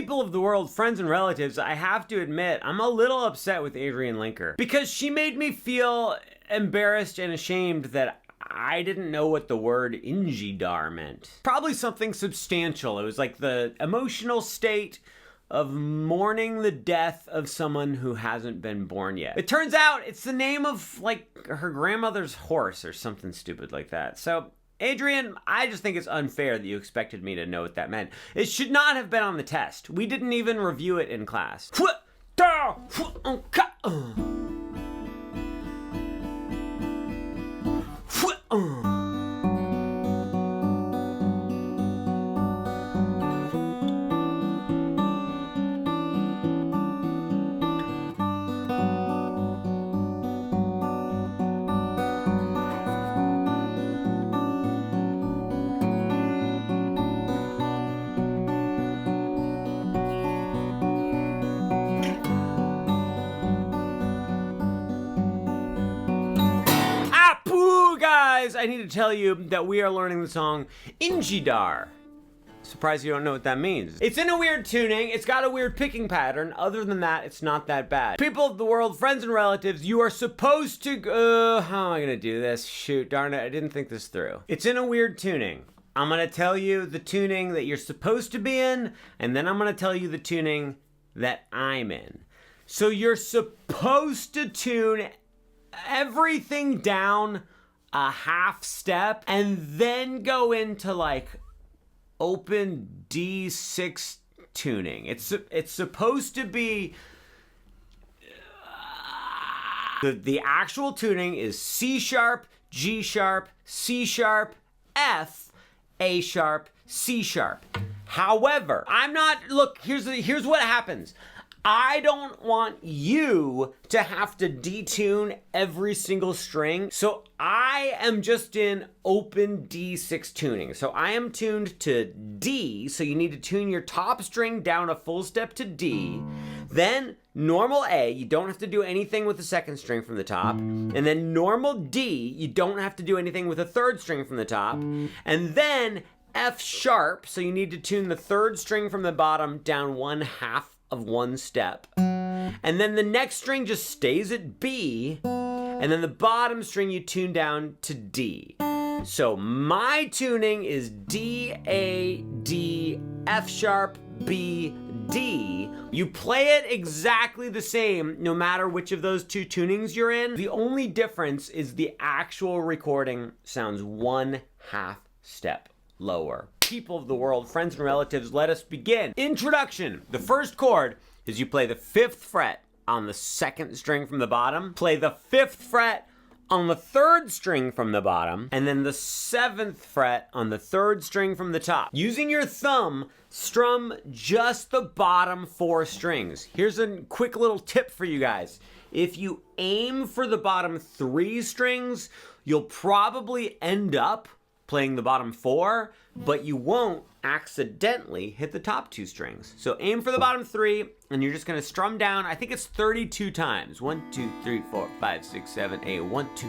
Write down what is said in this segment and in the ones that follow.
People of the world, friends and relatives, I have to admit, I'm a little upset with Adrianne Lenker because she made me feel embarrassed and ashamed that I didn't know what the word Ingydar meant. Probably something substantial. It was like the emotional state of mourning the death of someone who hasn't been born yet. It turns out it's the name of like her grandmother's horse or something stupid like that. So Adrianne, I just think it's unfair that you expected me to know what that meant. It should not have been on the test. We didn't even review it in class. Guys, I need to tell you that we are learning the song Ingydar. Surprised you don't know what that means. It's in a weird tuning, it's got a weird picking pattern. Other than that, it's not that bad. People of the world, friends and relatives, you are supposed to how am I gonna do this? Shoot, darn it, I didn't think this through. It's in a weird tuning. I'm gonna tell you the tuning that you're supposed to be in, and then I'm gonna tell you the tuning that I'm in. So you're supposed to tune everything down a half step and then go into like open D6 tuning. It's supposed to be the actual tuning is C sharp, G sharp, C sharp, F, A sharp, C sharp. However, look, here's what happens. I don't want you to have to detune every single string, so I am just in open D6 tuning. So I am tuned to D, so you need to tune your top string down a full step to D, then normal A, you don't have to do anything with the second string from the top, and then normal D, you don't have to do anything with the third string from the top, and then F sharp, so you need to tune the third string from the bottom down one half of one step, and then the next string just stays at B, and then the bottom string you tune down to D. So my tuning is D, A, D, F sharp, B, D. You play it exactly the same no matter which of those two tunings you're in. The only difference is the actual recording sounds one half step lower. People of the world, friends and relatives, let us begin. Introduction. The first chord is you play the 5th fret on the 2nd string from the bottom, play the 5th fret on the 3rd string from the bottom, and then the 7th fret on the 3rd string from the top. Using your thumb, strum just the bottom 4 strings. Here's a quick little tip for you guys. If you aim for the bottom 3 strings, you'll probably end up playing the bottom 4, but you won't accidentally hit the top 2 strings. So aim for the bottom 3, and you're just gonna strum down, I think it's 32 times. 1, 2, 3, 4, 5, 6, 7, 8, 1, 2,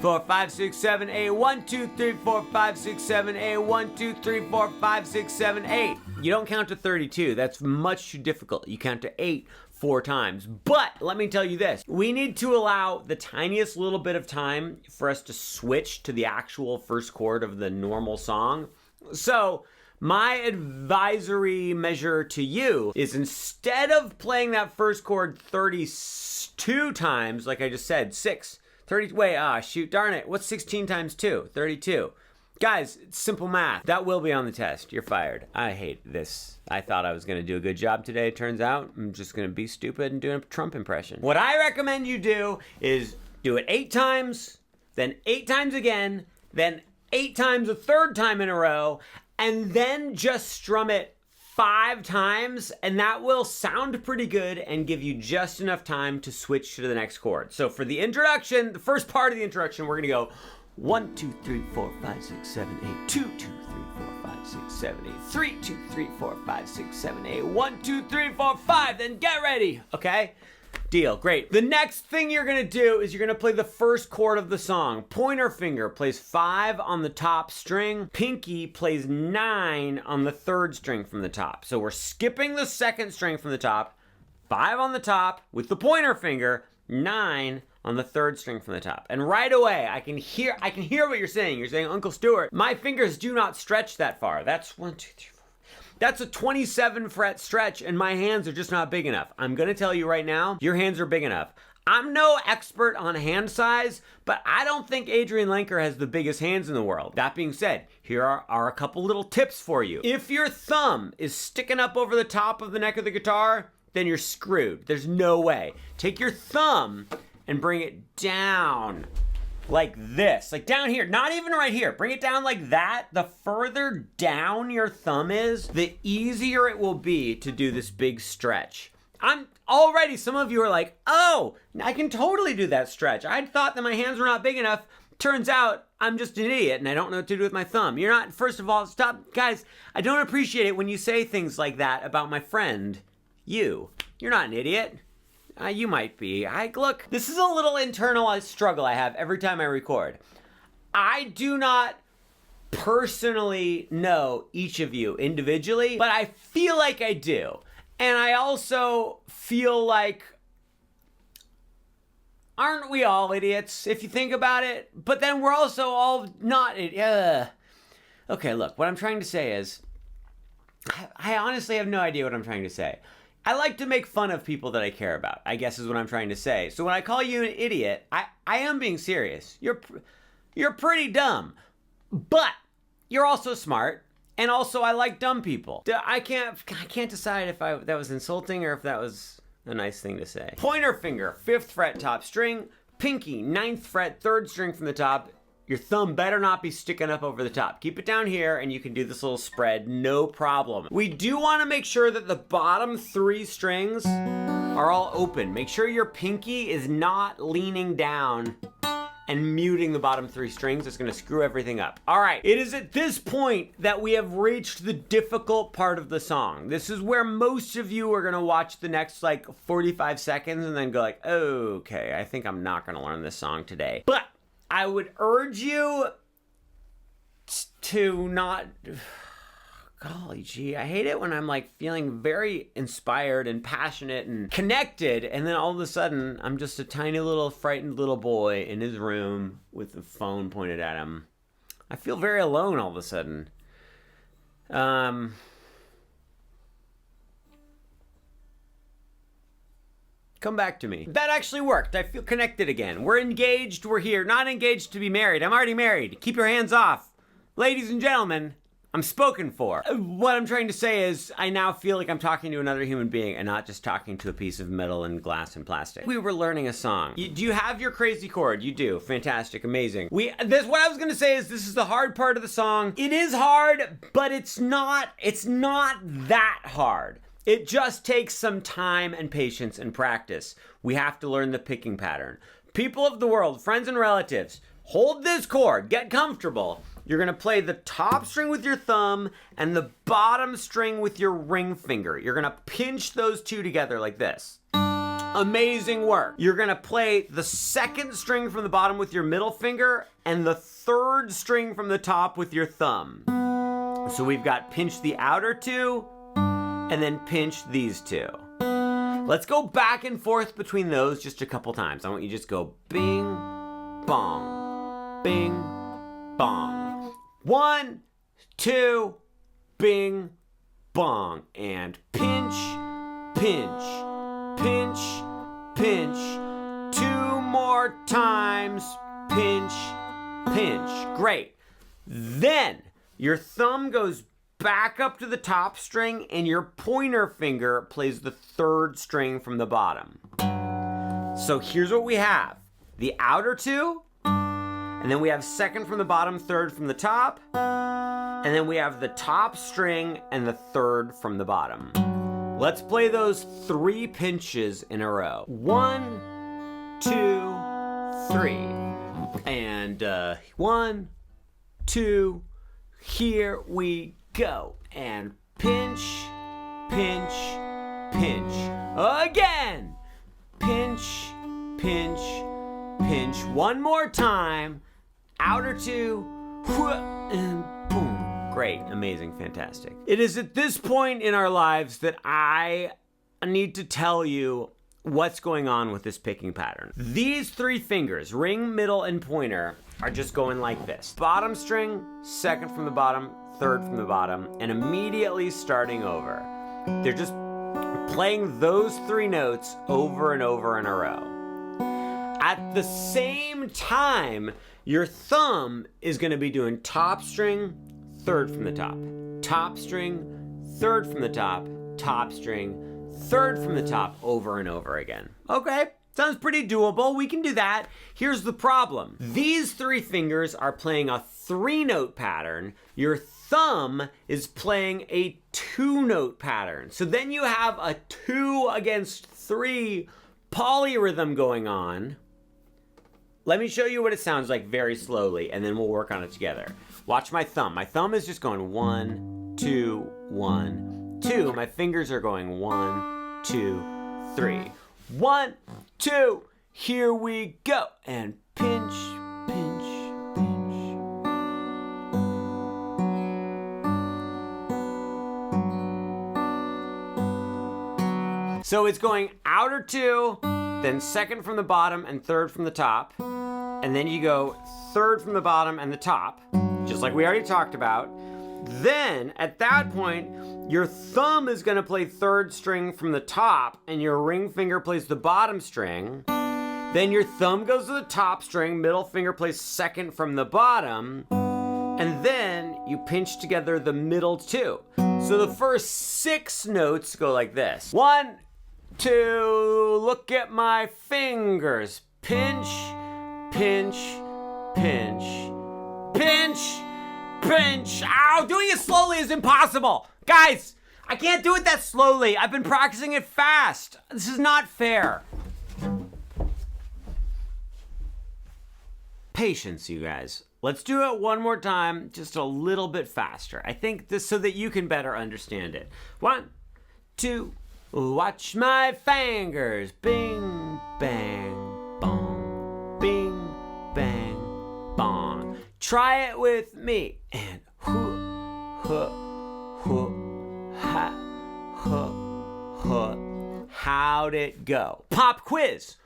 4, 5, 6, 7, 8, 1, 2, 3, 4, 5, 6, 7, 8, 1, 2, 3, 4, 5, 6, 7, 8. You don't count to 32, that's much too difficult. You count to 8 4 times. But let me tell you this, we need to allow the tiniest little bit of time for us to switch to the actual first chord of the normal song. So my advisory measure to you is instead of playing that first chord 32 times, like I just said, 30, wait, shoot, darn it, what's 16 times 2? 32. Guys, it's simple math. That will be on the test. You're fired. I hate this. I thought I was going to do a good job today. Turns out I'm just going to be stupid and do a Trump impression. What I recommend you do is do it 8 times, then 8 times again, then 8 times a third time in a row, and then just strum it 5 times, and that will sound pretty good and give you just enough time to switch to the next chord. So for the introduction, the first part of the introduction, we're going to go 1, 2, 3, 4, 5, 6, 7, 8, 2, 2, 3, 4, 5, 6, 7, 8, 3, 2, 3, 4, 5, 6, 7, 8, 1, 2, 3, 4, 5, then get ready, okay? Deal. Great. The next thing you're going to do is you're going to play the first chord of the song. Pointer finger plays 5 on the top string. Pinky plays 9 on the third string from the top. So we're skipping the second string from the top. 5 on the top with the pointer finger. 9 on the third string from the top. And right away, I can hear what you're saying. You're saying, Uncle Stuart, my fingers do not stretch that far. That's 1, 2, 3, 4. That's a 27 fret stretch and my hands are just not big enough. I'm gonna tell you right now, your hands are big enough. I'm no expert on hand size, but I don't think Adrianne Lenker has the biggest hands in the world. That being said, here are a couple little tips for you. If your thumb is sticking up over the top of the neck of the guitar, then you're screwed. There's no way. Take your thumb and bring it down like this, like down here, not even right here. Bring it down like that. The further down your thumb is, the easier it will be to do this big stretch. I'm already, some of you are like, oh, I can totally do that stretch. I thought that my hands were not big enough. Turns out I'm just an idiot and I don't know what to do with my thumb. You're not, first of all, stop, guys, I don't appreciate it when you say things like that about my friend, you. You're not an idiot. You might be. Look, this is a little internalized struggle I have every time I record. I do not personally know each of you individually, but I feel like I do. And I also feel like, aren't we all idiots if you think about it? But then we're also all not idiots. Okay, look, what I'm trying to say is, I honestly have no idea what I'm trying to say. I like to make fun of people that I care about, I guess is what I'm trying to say. So when I call you an idiot, I am being serious. You're pretty dumb, but you're also smart, and also I like dumb people. I can't decide if that was insulting or if that was a nice thing to say. Pointer finger, 5th fret top string. Pinky, 9th fret, 3rd string from the top. Your thumb better not be sticking up over the top. Keep it down here and you can do this little spread, no problem. We do want to make sure that the bottom 3 strings are all open. Make sure your pinky is not leaning down and muting the bottom 3 strings. It's gonna screw everything up. All right, it is at this point that we have reached the difficult part of the song. This is where most of you are gonna watch the next like 45 seconds and then go like, okay, I think I'm not gonna learn this song today. But I would urge you to not, golly gee, I hate it when I'm like feeling very inspired and passionate and connected, and then all of a sudden I'm just a tiny little frightened little boy in his room with the phone pointed at him. I feel very alone all of a sudden. Come back to me. That actually worked. I feel connected again. We're engaged, we're here. Not engaged to be married. I'm already married. Keep your hands off. Ladies and gentlemen, I'm spoken for. What I'm trying to say is I now feel like I'm talking to another human being and not just talking to a piece of metal and glass and plastic. We were learning a song. Do you have your crazy chord? You do. Fantastic. Amazing. What I was going to say is this is the hard part of the song. It is hard, but it's not that hard. It just takes some time and patience and practice. We have to learn the picking pattern. People of the world, friends and relatives, hold this chord, get comfortable. You're gonna play the top string with your thumb and the bottom string with your ring finger. You're gonna pinch those two together like this. Amazing work. You're gonna play the 2nd string from the bottom with your middle finger and the 3rd string from the top with your thumb. So we've got pinch the outer 2, and then pinch these 2. Let's go back and forth between those just a couple times. I want you to just go bing, bong, bing, bong. 1, 2, bing, bong. And pinch, pinch, pinch, pinch. 2 more times, pinch, pinch. Great. Then your thumb goes back up to the top string and your pointer finger plays the 3rd string from the bottom. So here's what we have. The outer 2, and then we have 2nd from the bottom, 3rd from the top, and then we have the top string and the 3rd from the bottom. Let's play those 3 pinches in a row. 1, 2, 3. And 1, 2, here we go. And pinch, pinch, pinch. Again. Pinch, pinch, pinch. One more time. Outer two, and boom. Great, amazing, fantastic. It is at this point in our lives that I need to tell you what's going on with this picking pattern. These three fingers, ring, middle, and pointer, are just going like this. Bottom string, second from the bottom, third from the bottom, and immediately starting over. They're just playing those three notes over and over in a row. At the same time, your thumb is going to be doing top string, third from the top. Top string, third from the top. Top string, third from the top, over and over again. Okay, sounds pretty doable. We can do that. Here's the problem. These three fingers are playing a three-note pattern. Your thumb is playing a two-note pattern. So then you have a 2 against 3 polyrhythm going on. Let me show you what it sounds like very slowly, and then we'll work on it together. Watch my thumb. My thumb is just going 1, 2, 1, 2. My fingers are going 1, 2, 3. 1, 2, here we go. And pinch, pinch, pinch. So it's going outer 2, then second from the bottom and third from the top. And then you go third from the bottom and the top, just like we already talked about. Then, at that point, your thumb is going to play third string from the top, and your ring finger plays the bottom string. Then your thumb goes to the top string, middle finger plays second from the bottom, and then you pinch together the middle 2. So the first 6 notes go like this. 1, 2, look at my fingers. Pinch, pinch, pinch, pinch, pinch. Ow, doing it slowly is impossible. Guys, I can't do it that slowly. I've been practicing it fast. This is not fair. Patience, you guys. Let's do it one more time, just a little bit faster. I think this so that you can better understand it. 1, 2, watch my fingers. Bing, bang, bong. Bing, bang, bong. Try it with me. And hoo, hoo, hoo, ha, hoo, hoo. How'd it go? Pop quiz.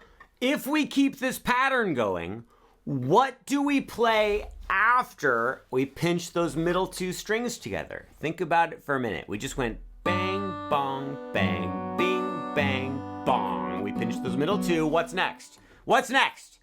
If we keep this pattern going, what do we play after we pinch those middle 2 strings together? Think about it for a minute. We just went bang, bong, bang, bing, bang, bong. We pinched those middle 2. What's next? What's next?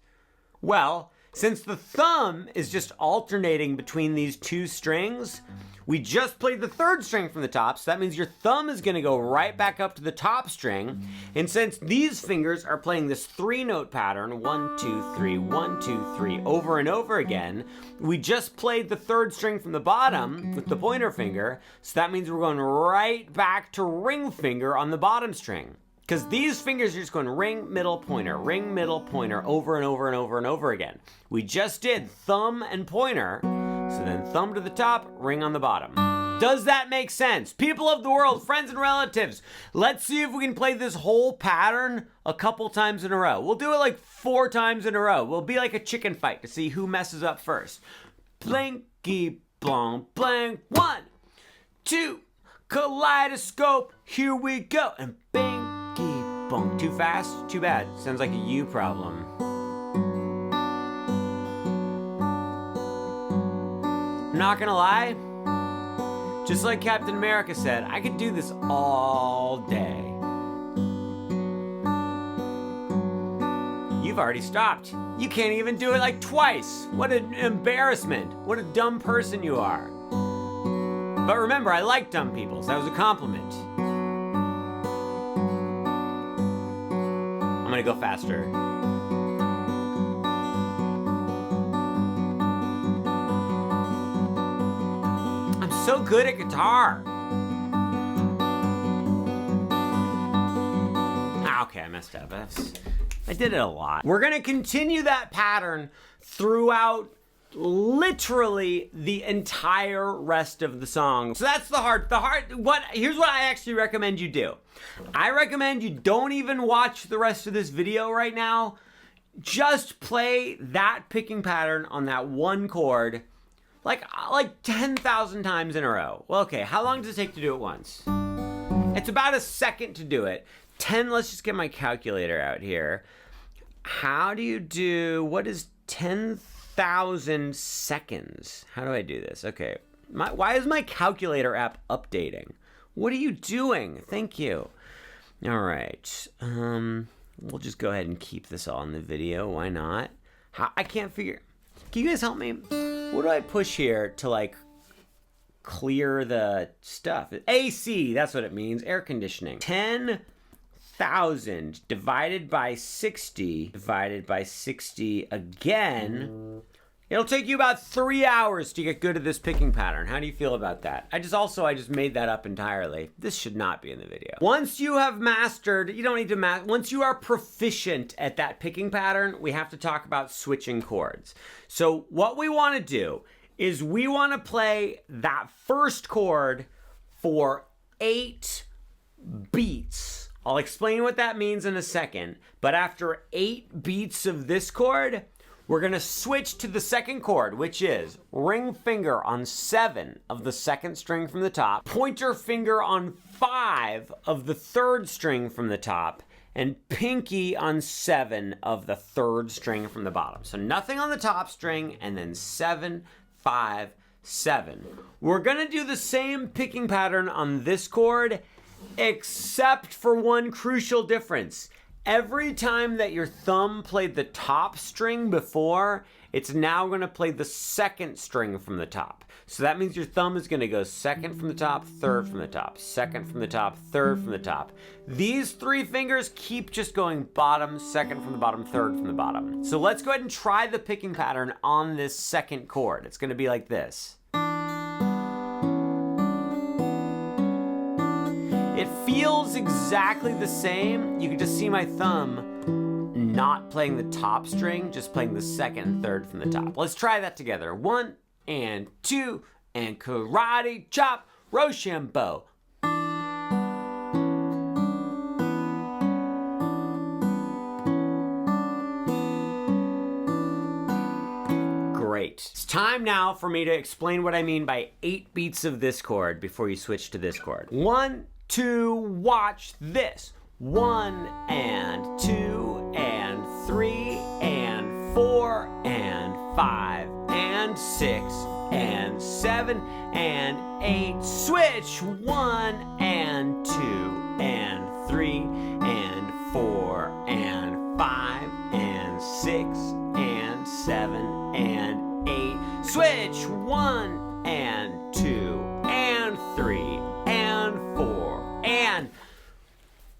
Well, since the thumb is just alternating between these 2 strings, we just played the third string from the top, so that means your thumb is going to go right back up to the top string. And since these fingers are playing this 3-note pattern, 1, 2, 3, 1, 2, 3, over and over again, we just played the third string from the bottom with the pointer finger, so that means we're going right back to ring finger on the bottom string. Because these fingers are just going ring, middle, pointer, over and over and over and over again. We just did thumb and pointer, so then thumb to the top, ring on the bottom. Does that make sense? People of the world, friends and relatives, let's see if we can play this whole pattern a couple times in a row. We'll do it like 4 times in a row. We'll be like a chicken fight to see who messes up first. Blinky, blong, blank. 1, 2, kaleidoscope, here we go. And bing. Too fast? Too bad. Sounds like a you problem. I'm not gonna lie, just like Captain America said, I could do this all day. You've already stopped. You can't even do it like twice. What an embarrassment. What a dumb person you are. But remember, I like dumb people, so that was a compliment. I'm gonna go faster. I'm so good at guitar. Okay, I messed up. I did it a lot. We're gonna continue that pattern throughout literally the entire rest of the song. So that's here's what I actually recommend you do. I recommend you don't even watch the rest of this video right now. just play that picking pattern on that one chord like 10,000 times in a row. Well, okay, how long does it take to do it once? It's about a second to do it. 10, let's just get my calculator out here. How do you do, what is 10,000 seconds? How do I do this? Okay, why is my calculator app updating? What are you doing? Thank you. All right, we'll just go ahead and keep this all in the video. Why not? I can't figure, can you guys help me? What do I push here to like clear the stuff? AC, that's what it means, air conditioning. 10,000 divided by 60 again. It'll take you about 3 hours to get good at this picking pattern. How do you feel about that? I just made that up entirely. This should not be in the video. Once you have mastered, you don't need to master, once you are proficient at that picking pattern, we have to talk about switching chords. So what we want to do is we want to play that first chord for 8 beats. I'll explain what that means in a second, but after 8 beats of this chord, we're gonna switch to the second chord, which is ring finger on 7 of the second string from the top, pointer finger on 5 of the third string from the top, and pinky on 7 of the third string from the bottom. So nothing on the top string, and then 7, 5, 7. We're gonna do the same picking pattern on this chord, except for one crucial difference. Every time that your thumb played the top string before, it's now gonna play the second string from the top. So that means your thumb is gonna go second from the top, third from the top, second from the top, third from the top. These 3 fingers keep just going bottom, second from the bottom, third from the bottom. So let's go ahead and try the picking pattern on this second chord. It's gonna be like this. It feels exactly the same. You can just see my thumb not playing the top string, just playing the second and third from the top. Let's try that together. 1 and 2 and karate chop, Rochambeau. Great. It's time now for me to explain what I mean by 8 beats of this chord before you switch to this chord. 1, 2, watch this. 1 and 2 and 3 and 4 and 5 and 6 and 7 and 8. Switch. 1 and 2 and 3 and 4 and 5 and 6 and 7 and 8. Switch. 1 and 2 and 3 and 4 and...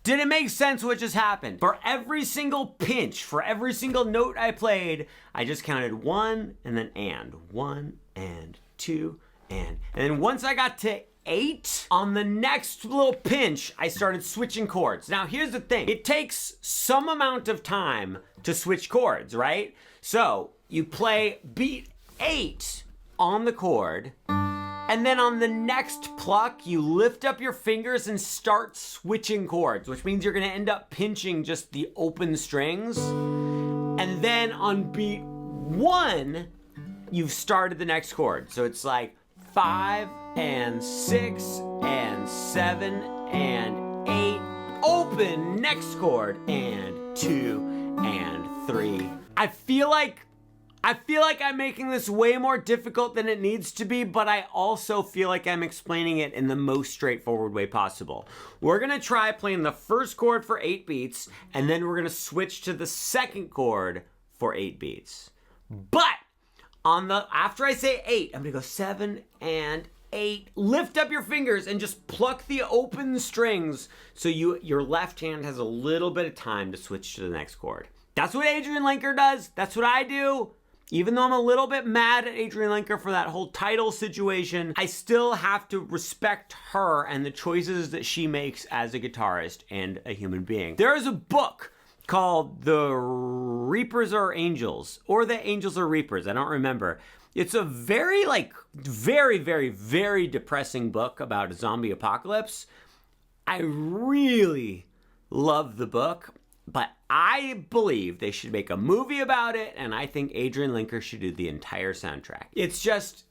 Did it make sense what just happened? For every single pinch, for every single note I played, I just counted 1 and then and. 1 and 2 and. And then once I got to 8, on the next little pinch, I started switching chords. Now here's the thing. It takes some amount of time to switch chords, right? So you play beat 8 on the chord, and then on the next pluck, you lift up your fingers and start switching chords, which means you're gonna end up pinching just the open strings. And then on beat 1, you've started the next chord. So it's like 5 and 6 and 7 and 8, open, next chord, and 2 and 3. I feel like I'm making this way more difficult than it needs to be, but I also feel like I'm explaining it in the most straightforward way possible. We're gonna try playing the first chord for 8 beats, and then we're gonna switch to the second chord for 8 beats. But after I say 8, I'm gonna go 7 and 8. Lift up your fingers and just pluck the open strings so your left hand has a little bit of time to switch to the next chord. That's what Adrianne Lenker does. That's what I do. Even though I'm a little bit mad at Adrianne Lenker for that whole title situation, I still have to respect her and the choices that she makes as a guitarist and a human being. There is a book called The Reapers Are Angels, or The Angels Are Reapers, I don't remember. It's a very, very depressing book about a zombie apocalypse. I really love the book. But I believe they should make a movie about it, and I think Adrianne Lenker should do the entire soundtrack. It's just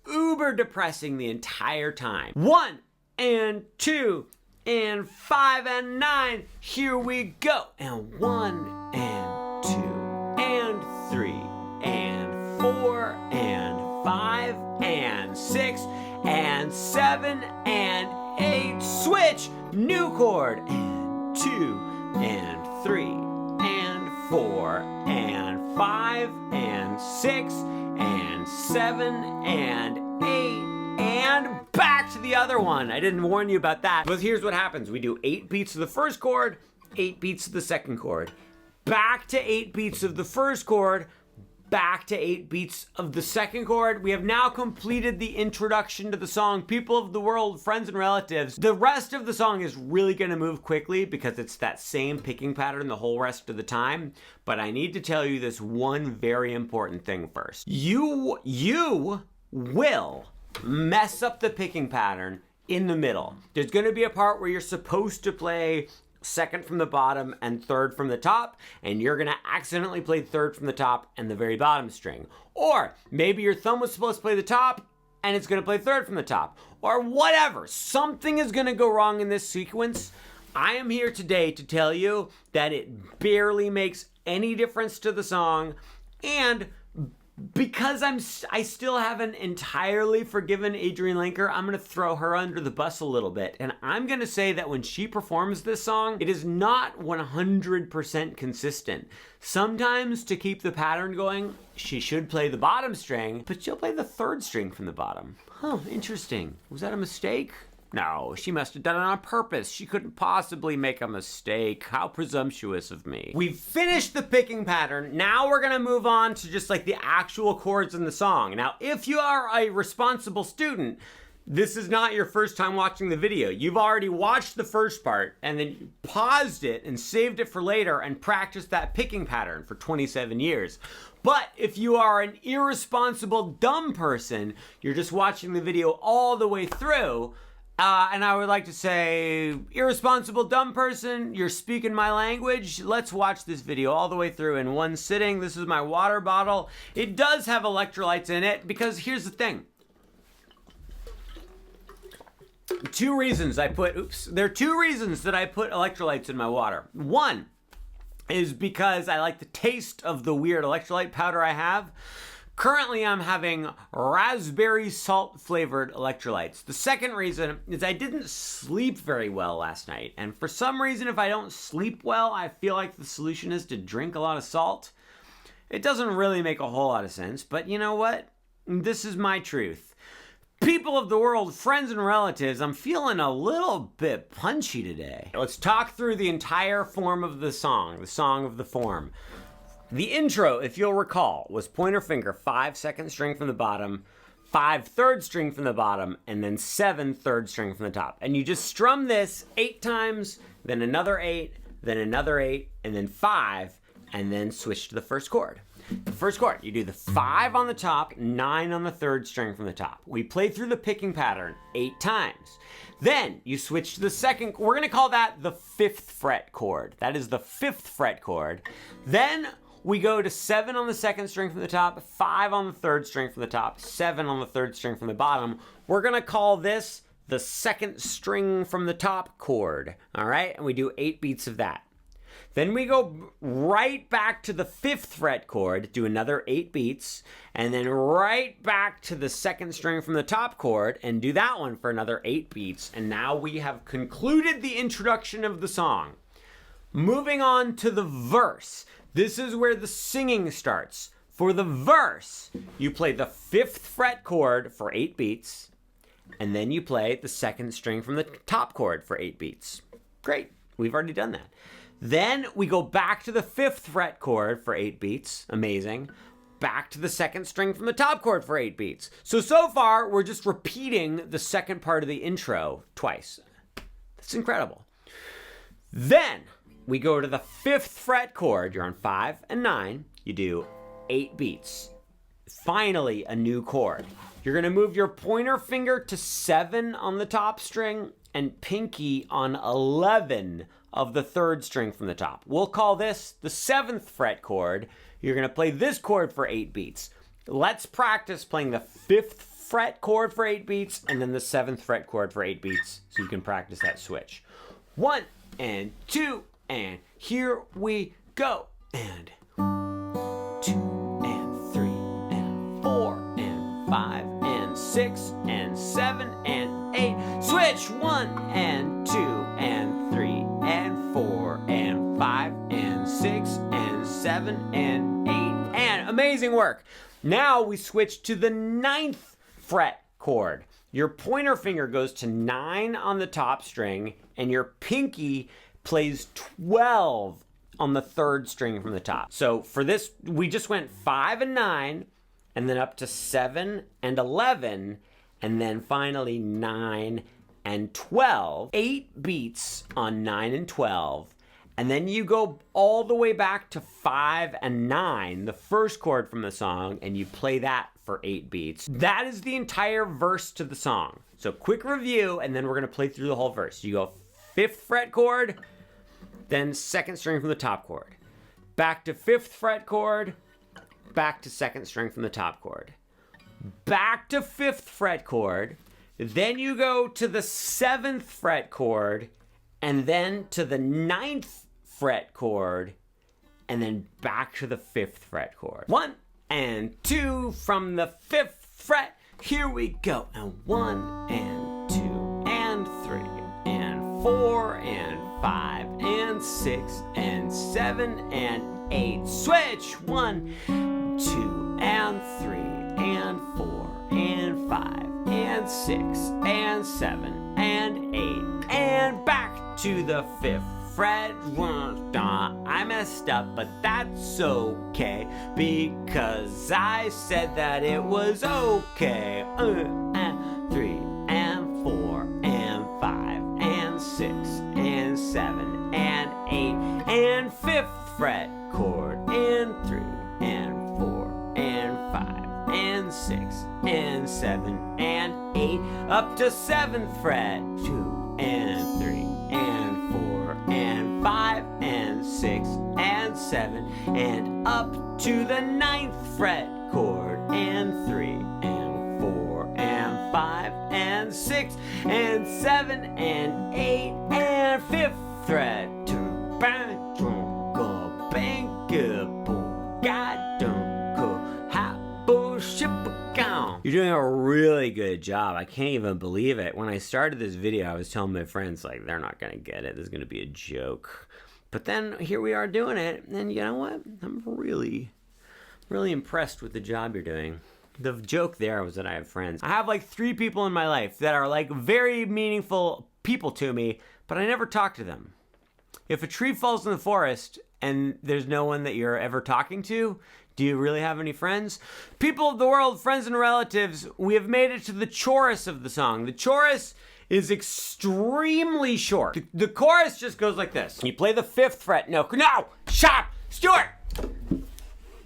uber depressing the entire time. 1 and 2 and 5 and 9, here we go. And 1 and 2 and 3 and 4 and 5 and 6 and 7 and 8, switch, new chord, and 2 and 3 and 4 and 5 and 6 and 7 and 8 and back to the other one. I didn't warn you about that. But here's what happens. We do 8 beats of the first chord, 8 beats of the second chord, back to 8 beats of the first chord, back to 8 beats of the second chord. We have now completed the introduction to the song, People of the World, Friends and Relatives. The rest of the song is really gonna move quickly because it's that same picking pattern the whole rest of the time. But I need to tell you this one very important thing first. You will mess up the picking pattern in the middle. There's gonna be a part where you're supposed to play second from the bottom and third from the top, and you're gonna accidentally play third from the top and the very bottom string. Or maybe your thumb was supposed to play the top and it's gonna play third from the top, or whatever. Something is gonna go wrong in this sequence. I am here today to tell you that it barely makes any difference to the song, and because I still haven't entirely forgiven Adrianne Lenker, I'm gonna throw her under the bus a little bit. And I'm gonna say that when she performs this song, it is not 100% consistent. Sometimes to keep the pattern going, she should play the bottom string, but she'll play the third string from the bottom. Huh, interesting. Was that a mistake? No, she must have done it on purpose. She couldn't possibly make a mistake. How presumptuous of me. We've finished the picking pattern. Now we're gonna move on to just like the actual chords in the song. Now, if you are a responsible student, this is not your first time watching the video. You've already watched the first part and then you paused it and saved it for later and practiced that picking pattern for 27 years. But if you are an irresponsible, dumb person, you're just watching the video all the way through, and I would like to say, irresponsible dumb person, you're speaking my language. Let's watch this video all the way through in one sitting. This is my water bottle. It does have electrolytes in it because here's the thing. There are 2 reasons that I put electrolytes in my water. One is because I like the taste of the weird electrolyte powder I have. Currently, I'm having raspberry salt flavored electrolytes. The second reason is I didn't sleep very well last night. And for some reason, if I don't sleep well, I feel like the solution is to drink a lot of salt. It doesn't really make a whole lot of sense, but you know what? This is my truth. People of the world, friends and relatives, I'm feeling a little bit punchy today. Let's talk through the entire form of the song of the form. The intro, if you'll recall, was pointer finger, 5 second string from the bottom, 5 third string from the bottom, and then 7 third string from the top. And you just strum this 8 times, then another 8, then another 8, and then 5, and then switch to the first chord. The first chord, you do the 5 on the top, 9 on the third string from the top. We play through the picking pattern 8 times. Then you switch to the second, we're gonna call that the 5th fret chord. That is the 5th fret chord. Then we go to 7 on the second string from the top, 5 on the third string from the top, 7 on the third string from the bottom. We're gonna call this the 2nd string from the top chord, all right? And we do 8 beats of that. Then we go right back to the 5th fret chord, do another 8 beats, and then right back to the 2nd string from the top chord and do that one for another 8 beats. And now we have concluded the introduction of the song. Moving on to the verse. This is where the singing starts. For the verse, you play the 5th fret chord for 8 beats, and then you play the 2nd string from the top chord for 8 beats. Great, we've already done that. Then we go back to the 5th fret chord for 8 beats, amazing. Back to the 2nd string from the top chord for 8 beats. So far, we're just repeating the second part of the intro twice. That's incredible. Then we go to the 5th fret chord. You're on 5 and 9. You do 8 beats. Finally, a new chord. You're gonna move your pointer finger to 7 on the top string and pinky on 11 of the 3rd string from the top. We'll call this the 7th fret chord. You're going to play this chord for 8 beats. Let's practice playing the 5th fret chord for 8 beats and then the 7th fret chord for 8 beats so you can practice that switch. 1 and 2 and here we go. And 2 and 3 and 4 and 5 and 6 and 7 and 8. Switch 1 and 2 and 3 and 4 and 5 and 6 and 7 and 8. And amazing work. Now we switch to the 9th fret chord. Your pointer finger goes to 9 on the top string and your pinky plays 12 on the 3rd string from the top. So for this, we just went 5 and 9 and then up to 7 and 11 and then finally 9 and 12. 8 beats on 9 and 12. And then you go all the way back to 5 and 9, the first chord from the song, and you play that for 8 beats. That is the entire verse to the song. So quick review, and then we're gonna play through the whole verse. You go 5th fret chord, then 2nd string from the top chord. Back to 5th fret chord, back to 2nd string from the top chord. Back to 5th fret chord, then you go to the 7th fret chord, and then to the 9th fret chord, and then back to the 5th fret chord. 1 and 2 from the 5th fret, here we go. And 1 and 2 and 3 and 4 and 5 and 6 and 7 and 8. Switch 1, 2 and 3 and 4 and 5 and 6 and 7 and 8. And back to the 5th fret. I messed up, but that's okay because I said that it was okay. And 3 and 4 and 5 and 6 and 7 and 8 and 5th fret chord and 3 and 4 and 5 and 6 and 7 and 8 up to 7th fret. 2 and 3 and 4 and 5 and 6 and 7 and up to the 9th fret chord and 3 and 4 and 5 and 6 and 7 and 8 and 5th fret. Bang, go, bang, boom, God don't go, ha, bullshit. You're doing a really good job. I can't even believe it. When I started this video, I was telling my friends, like, they're not going to get it. This is going to be a joke. But then here we are doing it. And you know what? I'm really impressed with the job you're doing. The joke there was that I have friends. I have like 3 people in my life that are like very meaningful people to me, but I never talk to them. If a tree falls in the forest and there's no one that you're ever talking to, do you really have any friends? People of the world, friends and relatives, we have made it to the chorus of the song. The chorus is extremely short. The chorus just goes like this. You play the 5th fret. No, stop, Stuart!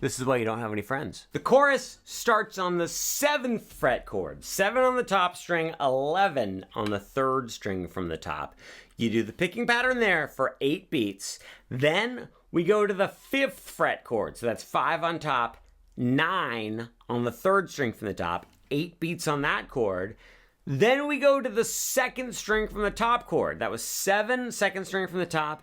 This is why you don't have any friends. The chorus starts on the 7th fret chord. 7 on the top string, 11 on the 3rd string from the top. You do the picking pattern there for 8 beats. Then we go to the 5th fret chord. So that's 5 on top, 9 on the 3rd string from the top, 8 beats on that chord. Then we go to the 2nd string from the top chord. That was 7 2nd string from the top,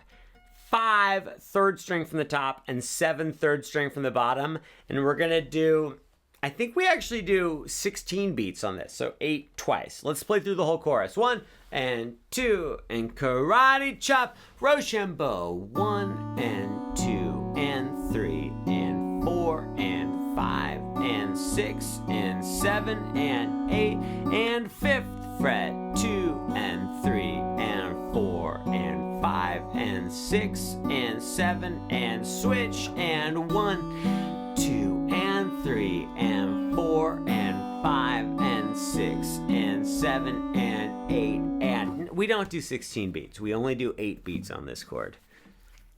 5 3rd string from the top, and 7 3rd string from the bottom. And we're gonna do, I think we actually do 16 beats on this, so 8 twice. Let's play through the whole chorus. 1 and 2 and karate chop, Rochambeau. 1 and 2 and 3 and 4 and 5 and 6 and 7 and 8 and 5th fret. 2 and 3 and 4 and 5 and 6 and 7 and switch and 1, 2 and 3 and 4 and 5 and 6 and 7 and 8 and we don't do 16 beats. We only do 8 beats on this chord.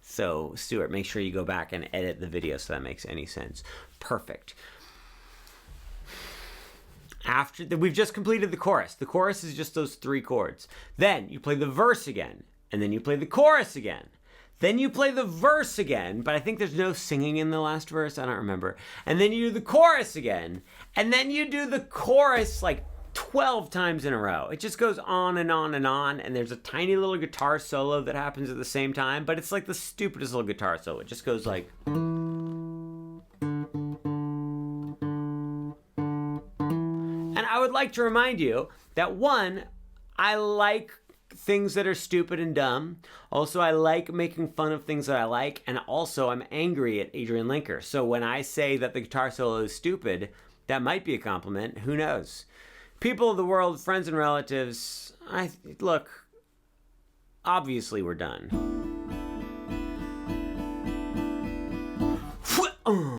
So Stuart, make sure you go back and edit the video so that makes any sense. Perfect. We've just completed the chorus. The chorus is just those 3 chords. Then you play the verse again. and then you play the chorus again. Then you play the verse again, but I think there's no singing in the last verse. I don't remember. And then you do the chorus again. And then you do the chorus like 12 times in a row. It just goes on and on and on. And there's a tiny little guitar solo that happens at the same time. But it's like the stupidest little guitar solo. It just goes like... And I would like to remind you that one, I like things that are stupid and dumb. Also, I like making fun of things that I like. And also, I'm angry at Adrianne Lenker. So when I say that the guitar solo is stupid, that might be a compliment. Who knows? People of the world, friends and relatives, look, obviously we're done.